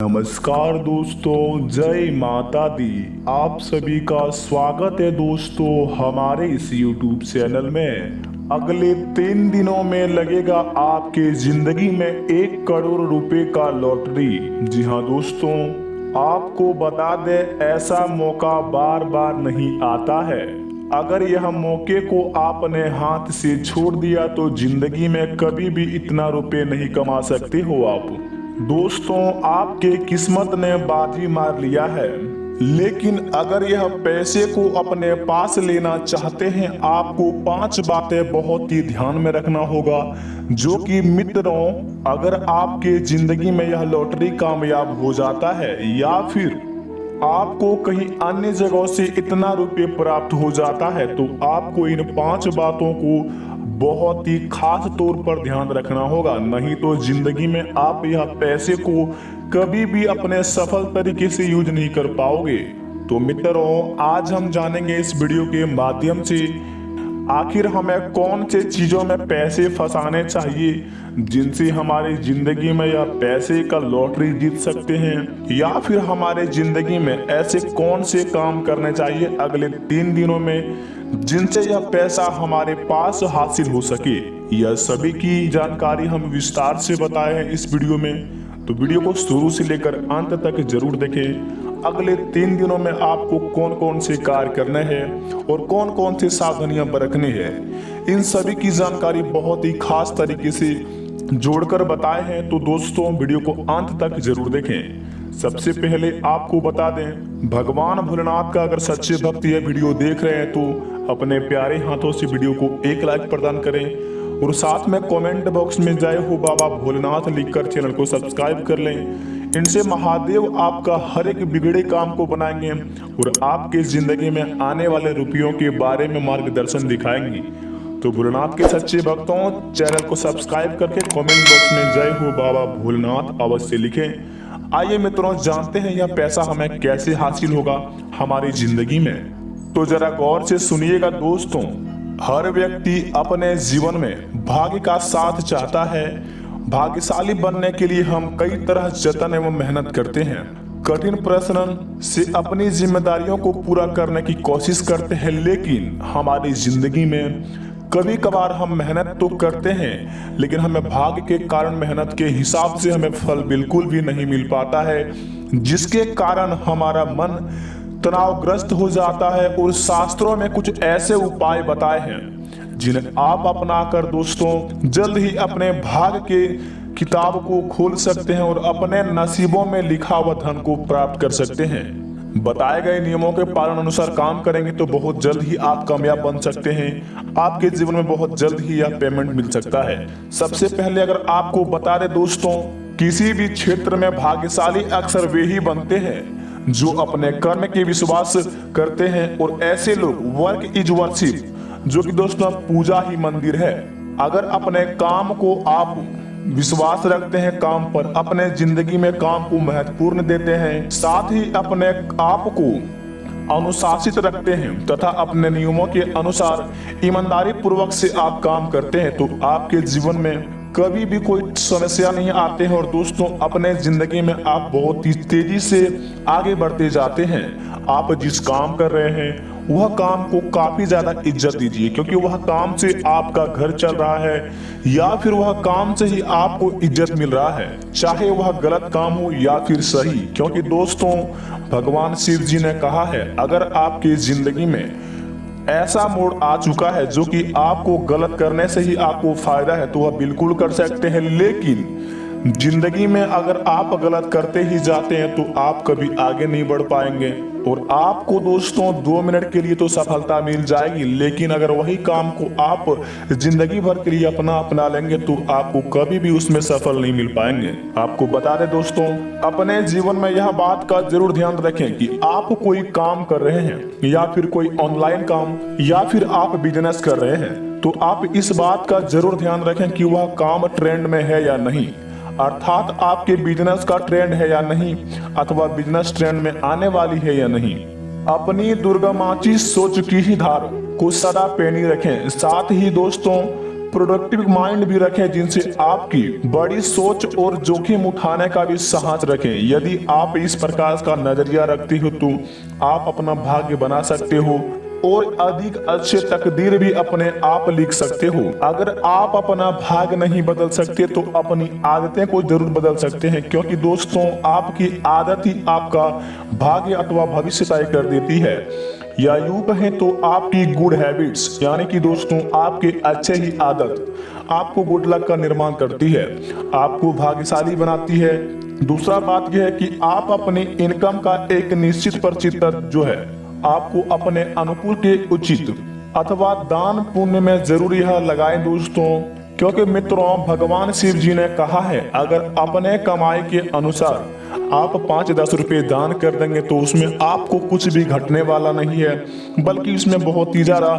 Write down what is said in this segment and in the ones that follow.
नमस्कार दोस्तों, जय माता दी। आप सभी का स्वागत है दोस्तों हमारे इस YouTube चैनल में। अगले 3 दिनों में लगेगा आपके जिंदगी में 1 करोड़ रुपए का लॉटरी। जी हाँ दोस्तों, आपको बता दें ऐसा मौका बार बार नहीं आता है। अगर यह मौके को आपने हाथ से छोड़ दिया तो जिंदगी में कभी भी इतना रुपए नहीं कमा सकते हो आप। दोस्तों, आपके किस्मत ने बाजी मार लिया है, लेकिन अगर यह पैसे को अपने पास लेना चाहते हैं आपको 5 बातें बहुत ही ध्यान में रखना होगा। जो कि मित्रों, अगर आपके जिंदगी में यह लॉटरी कामयाब हो जाता है या फिर आपको कहीं अन्य जगहों से इतना रुपये प्राप्त हो जाता है तो आपको इन 5 बातों को बहुत ही खास तौर पर ध्यान रखना होगा, नहीं तो जिंदगी में आप यह पैसे को कभी भी अपने सफल तरीके से यूज नहीं कर पाओगे। तो मित्रों, आज हम जानेंगे इस वीडियो के माध्यम से आखिर हमें कौन से चीजों में पैसे फंसाने चाहिए जिनसे हमारी जिंदगी में या पैसे का लॉटरी जीत सकते हैं, या फिर हमारे जिंदगी में ऐसे कौन से काम करने चाहिए अगले 3 दिनों में जिनसे यह पैसा हमारे पास हासिल हो सके। यह सभी की जानकारी हम विस्तार से बताए हैं इस वीडियो में, तो वीडियो को शुरू से लेकर अंत तक जरूर देखें। अगले 3 दिनों में आपको कौन कौन से कार्य करने हैं और कौन कौन से सावधानियां बरतनी है, इन सभी की जानकारी बहुत ही खास तरीके से जोड़कर बताए हैं। तो दोस्तों, वीडियो को अंत तक जरूर देखें। सबसे पहले आपको बता दें, भगवान भोलेनाथ का अगर सच्चे भक्त यह वीडियो देख रहे हैं तो अपने प्यारे हाथों से वीडियो को 1 लाइक प्रदान करें और साथ में कमेंट बॉक्स में जय हो बाबा भोलेनाथ लिखकर चैनल को सब्सक्राइब कर लें। इनसे महादेव आपका हर एक बिगड़े काम को बनाएंगे और आपके जिंदगी में आने वाले रुपयों के बारे में मार्गदर्शन दिखाएंगे। तो भोलेनाथ के सच्चे भक्तों, चैनल को सब्सक्राइब करके कमेंट बॉक्स में जय हो बाबा भोलेनाथ अवश्य लिखें। आइए मित्रों, जानते हैं यह पैसा हमें कैसे हासिल होगा हमारी जिंदगी में। तो जरा गौर से सुनिएगा दोस्तों, हर व्यक्ति अपने जीवन में भाग्य का साथ चाहता है। भाग्यशाली बनने के लिए हम कई तरह जतन एवं मेहनत करते हैं, कठिन परिश्रम से अपनी जिम्मेदारियों को पूरा करने की कोशिश करते हैं, लेकिन हमारी जिंदगी में कभी कभार हम मेहनत तो करते हैं लेकिन हमें भाग्य के कारण मेहनत के हिसाब से हमें फल बिल्कुल भी नहीं मिल पाता है, जिसके कारण हमारा मन तनावग्रस्त हो जाता है। और शास्त्रों में कुछ ऐसे उपाय बताए हैं जिन्हें आप अपनाकर दोस्तों जल्द ही अपने भाग्य के किताब को खोल सकते हैं और अपने नसीबों में लिखा हुआ धन को प्राप्त कर सकते हैं। बताए गए नियमों के पालन अनुसार काम करेंगे तो बहुत जल्द ही आप कामयाब बन सकते हैं। आपके जीवन में बहुत जल्द ही यह पेमेंट मिल सकता है। सबसे पहले अगर आपको बता दें दोस्तों, किसी भी क्षेत्र में भाग्यशाली अक्सर वे ही बनते हैं जो अपने कर्म के विश्वास करते हैं, और ऐसे लोग वर्क इज वर्शिप, जो कि दोस्तों पूजा ही मंदिर है। अगर अपने काम को आप विश्वास रखते हैं, काम पर अपने जिंदगी में काम को महत्वपूर्ण देते हैं, साथ ही अपने आप को अनुशासित रखते हैं तथा अपने नियमों के अनुसार ईमानदारी पूर्वक से आप काम करते हैं, तो आपके जीवन में कभी भी कोई समस्या नहीं आते हैं और दोस्तों अपने जिंदगी में आप बहुत ही तेजी से आगे बढ़ते जाते हैं। आप जिस काम कर रहे हैं वह काम को काफी ज्यादा इज्जत दीजिए, क्योंकि वह काम से आपका घर चल रहा है या फिर वह काम से ही आपको इज्जत मिल रहा है, चाहे वह गलत काम हो या फिर सही। क्योंकि दोस्तों भगवान शिव जी ने कहा है, अगर आपकी जिंदगी में ऐसा मोड़ आ चुका है जो कि आपको गलत करने से ही आपको फायदा है तो वह बिल्कुल कर सकते हैं, लेकिन जिंदगी में अगर आप गलत करते ही जाते हैं तो आप कभी आगे नहीं बढ़ पाएंगे। और आपको दोस्तों 2 मिनट के लिए तो सफलता मिल जाएगी, लेकिन अगर वही काम को आप जिंदगी भर के लिए अपना लेंगे तो आपको कभी भी उसमें सफल नहीं मिल पाएंगे। आपको बता दें दोस्तों, अपने जीवन में यह बात का जरूर ध्यान रखें कि आप कोई काम कर रहे हैं या फिर कोई ऑनलाइन काम या फिर आप बिजनेस कर रहे हैं, तो आप इस बात का जरूर ध्यान रखें कि वह काम ट्रेंड में है या नहीं, अर्थात आपके बिजनेस का ट्रेंड है या नहीं, अथवा बिजनेस ट्रेंड में आने वाली है या नहीं। अपनी दुर्गमाची सोच की ही धार को सदा पेनी रखें। साथ ही दोस्तों प्रोडक्टिव माइंड भी रखें, जिनसे आपकी बड़ी सोच और जोखिम उठाने का भी साहस रखें। यदि आप इस प्रकार का नजरिया रखते हो तो आप अपना भाग्य बना सकते हो और अधिक अच्छे तकदीर भी अपने आप लिख सकते हो। अगर आप अपना भाग्य नहीं बदल सकते तो अपनी आदतें को जरूर बदल सकते हैं, क्योंकि दोस्तों आपकी आदत ही आपका भाग्य अथवा भविष्य तय कर देती है। या यूं कहें तो आपकी गुड हैबिट्स यानी कि दोस्तों आपके अच्छे ही आदत आपको गुड लक का निर्माण करती है, आपको भाग्यशाली बनाती है। दूसरा बात यह है कि आप अपनी इनकम का एक निश्चित प्रतिशत जो है आपको अपने अनुकूल के उचित अथवा दान पुण्य में जरूर यह लगाएं दोस्तों, क्योंकि मित्रों भगवान शिव जी ने कहा है अगर अपने कमाई के अनुसार आप 5-10 रुपए दान कर देंगे तो उसमें आपको कुछ भी घटने वाला नहीं है, बल्कि उसमें बहुत ही ज्यादा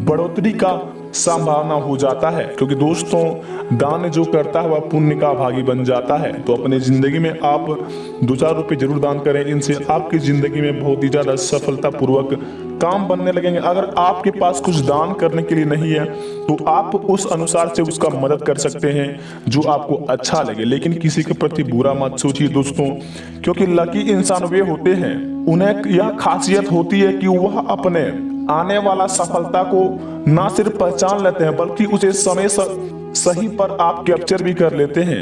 बढ़ोतरी का संभावना हो जाता है। क्योंकि दोस्तों दान जो करता है वह पुण्य का भागी बन जाता है। तो अपने जिंदगी में आप 2-4 रुपए जरूर दान करें, इनसे आपकी जिंदगी में बहुत ही ज्यादा सफलता पूर्वक काम बनने लगेंगे। अगर आपके पास कुछ दान करने के लिए नहीं है तो आप उस अनुसार से उसका मदद कर सकते हैं जो आपको अच्छा लगे, लेकिन किसी के प्रति बुरा मत सोचिए दोस्तों, क्योंकि लकी इंसान वे होते हैं उन्हें यह खासियत होती है कि वह अपने आने वाला सफलता को ना सिर्फ पहचान लेते हैं बल्कि उसे समय सही पर आप कैप्चर भी कर लेते हैं।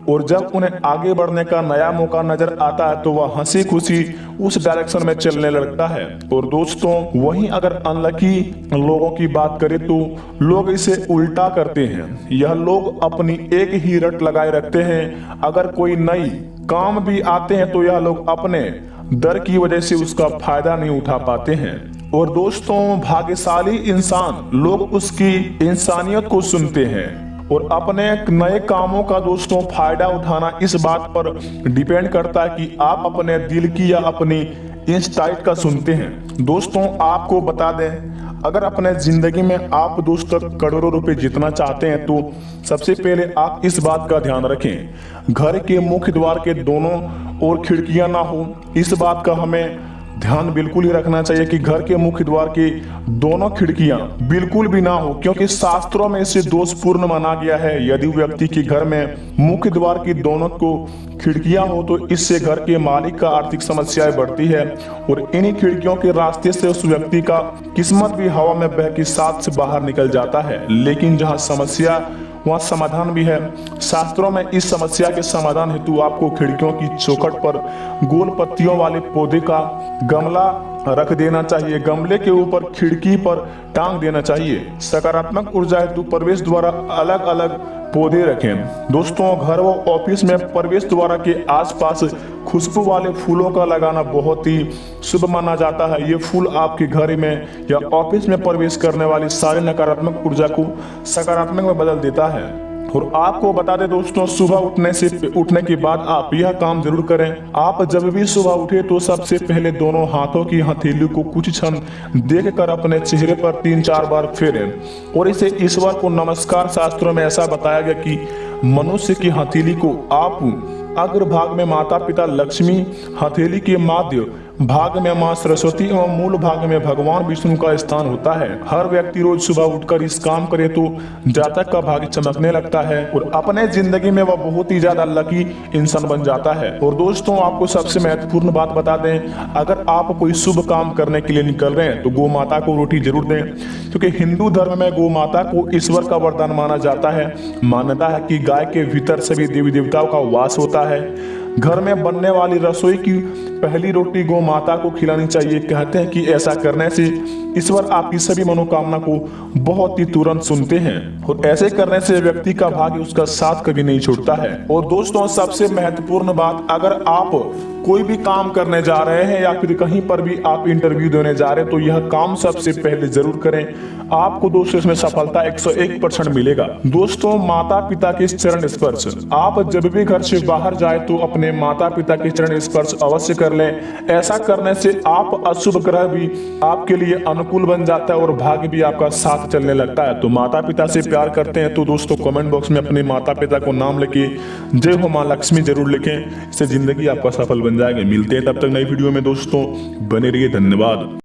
और जब उन्हें आगे बढ़ने का नया मौका नजर आता है तो वह हंसी खुशी उस डायरेक्शन में चलने लगता है। और दोस्तों वहीं अगर अनलकी लोगों की बात करें तो लोग इसे उल्टा करते हैं। यह लोग अपनी एक ही रट लगाए रखते हैं, अगर कोई नई काम भी आते हैं तो यह लोग अपने डर की वजह से उसका फायदा नहीं उठा पाते हैं। और दोस्तों भाग्यशाली इंसान लोग उसकी इंसानियत को सुनते हैं और अपने नए कामों का दोस्तों फायदा उठाना इस बात पर डिपेंड करता है कि आप अपने दिल की या अपनी इंस्टाइट का सुनते हैं। दोस्तों आपको बता दें अगर अपने जिंदगी में आप दोस्तों करोड़ों रुपए जीतना चाहते हैं तो सबसे पहले आप इस बात का ध्यान रखें घर के मुख्य द्वार के दोनों ओर खिड़कियां ना हो। इस बात का हमें ध्यान बिल्कुल ही रखना चाहिए कि घर के मुख्य द्वार की दोनों खिड़कियां बिल्कुल भी ना हो, क्योंकि शास्त्रों में इसे दोषपूर्ण माना गया है। यदि व्यक्ति के घर में मुख्य द्वार की दोनों को खिड़कियां हो तो इससे घर के मालिक का आर्थिक समस्याएं बढ़ती है और इन्हीं खिड़कियों के रास्ते से उस व्यक्ति का किस्मत भी हवा में बह के साथ से बाहर निकल जाता है। लेकिन जहां समस्या वहाँ समाधान भी है। शास्त्रों में इस समस्या के समाधान हेतु आपको खिड़कियों की चौखट पर गोल पत्तियों वाले पौधे का गमला रख देना चाहिए। गमले के ऊपर खिड़की पर टांग देना चाहिए। सकारात्मक ऊर्जा हेतु प्रवेश द्वारा अलग अलग पौधे रखें। दोस्तों घर व ऑफिस में प्रवेश द्वार के आसपास खुशबू वाले फूलों का लगाना बहुत ही शुभ माना जाता है। ये फूल आपके घर में या ऑफिस में प्रवेश करने वाली सारी नकारात्मक ऊर्जा को सकारात्मक में बदल देता है। और आपको बता दें दोस्तों सुबह उठने के बाद आप यह काम जरूर करें। आप जब भी सुबह उठे तो सबसे पहले दोनों हाथों की हथेली को कुछ क्षण देखकर अपने चेहरे पर 3-4 बार फेरें और इसे ईश्वर को नमस्कार। शास्त्रों में ऐसा बताया गया कि मनुष्य की हथेली को आप अग्रभाग में माता पिता लक्ष्मी, हथेली के मध्य भाग में मां सरस्वती एवं मूल भाग में भगवान विष्णु का स्थान होता है। हर व्यक्ति रोज सुबह उठकर इस काम करे तो जातक का भाग्य चमकने लगता है और अपने जिंदगी में वह बहुत ही ज्यादा लकी इंसान बन जाता है। और दोस्तों आपको सबसे महत्वपूर्ण बात बता दें, अगर आप कोई शुभ काम करने के लिए निकल रहे हैं तो गौ माता को रोटी जरूर दें, क्योंकि हिंदू धर्म में गौ माता को ईश्वर का वरदान माना जाता है। मान्यता है कि गाय के भीतर सभी देवी देवताओं का वास होता है। घर में बनने वाली रसोई की पहली रोटी गौ माता को खिलानी चाहिए। कहते हैं कि ऐसा करने से ईश्वर आपकी सभी मनोकामना को बहुत ही तुरंत सुनते हैं और ऐसे करने से व्यक्ति का भाग्य उसका साथ कभी नहीं छोड़ता है। और दोस्तों सबसे महत्वपूर्ण बात, अगर आप कोई भी काम करने जा रहे हैं या फिर कहीं पर भी आप इंटरव्यू देने जा रहे हैं तो यह काम सबसे पहले जरूर करें। आपको दोस्तों इसमें सफलता 101% मिलेगा। दोस्तों माता पिता के चरण स्पर्श, आप जब भी घर से बाहर जाए तो अपने माता पिता के चरण स्पर्श अवश्य कर लें। ऐसा करने से आप अशुभ ग्रह भी आपके लिए अनुकूल बन जाता है और भाग्य भी आपका साथ चलने लगता है। तो माता पिता से प्यार करते हैं तो दोस्तों कमेंट बॉक्स में अपने माता पिता को नाम लिखे जय हो मां लक्ष्मी जरूर लिखें। इससे जिंदगी आपका सफल बन जाएगी। मिलते हैं तब तक नई वीडियो में दोस्तों, बने रहिए। धन्यवाद।